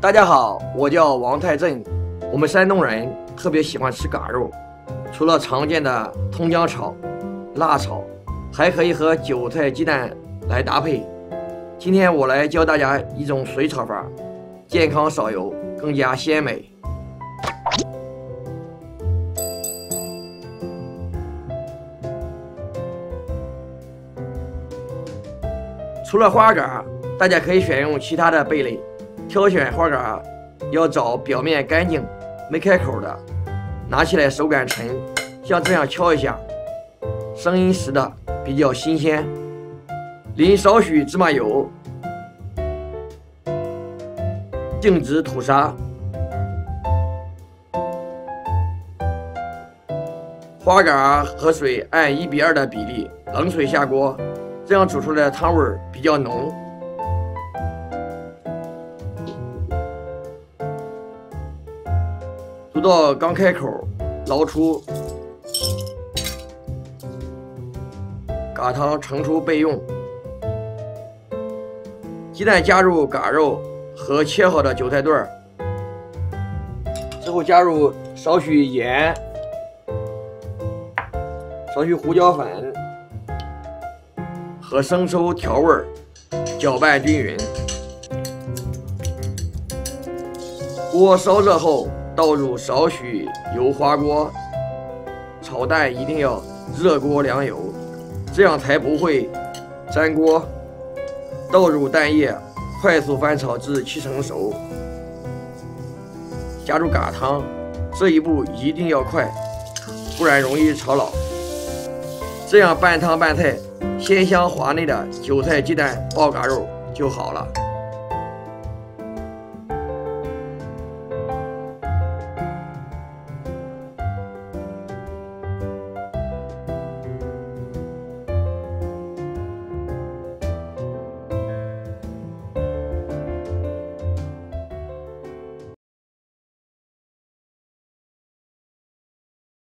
大家好，我叫王太正。我们山东人特别喜欢吃嘎肉，除了常见的通姜炒、辣炒，还可以和韭菜鸡蛋来搭配。今天我来教大家一种水炒法，健康少油，更加鲜美。除了花蛤，大家可以选用其他的贝类。挑选花蛤要找表面干净、没开口的，拿起来手感沉，像这样敲一下，声音实的，比较新鲜。淋少许芝麻油，静止吐沙。花蛤和水按1:2的比例，冷水下锅，这样煮出来的汤味比较浓。煮到刚开口，捞出，蛤汤盛出备用。鸡蛋加入蛤肉和切好的韭菜段，之后加入少许盐、少许胡椒粉和生抽调味，搅拌均匀。锅烧热后，倒入少许油花锅，炒蛋一定要热锅凉油，这样才不会粘锅。倒入蛋液，快速翻炒至70%熟。加入蛤汤，这一步一定要快，不然容易炒老。这样半汤半菜，鲜香滑嫩的韭菜鸡蛋爆蛤肉就好了。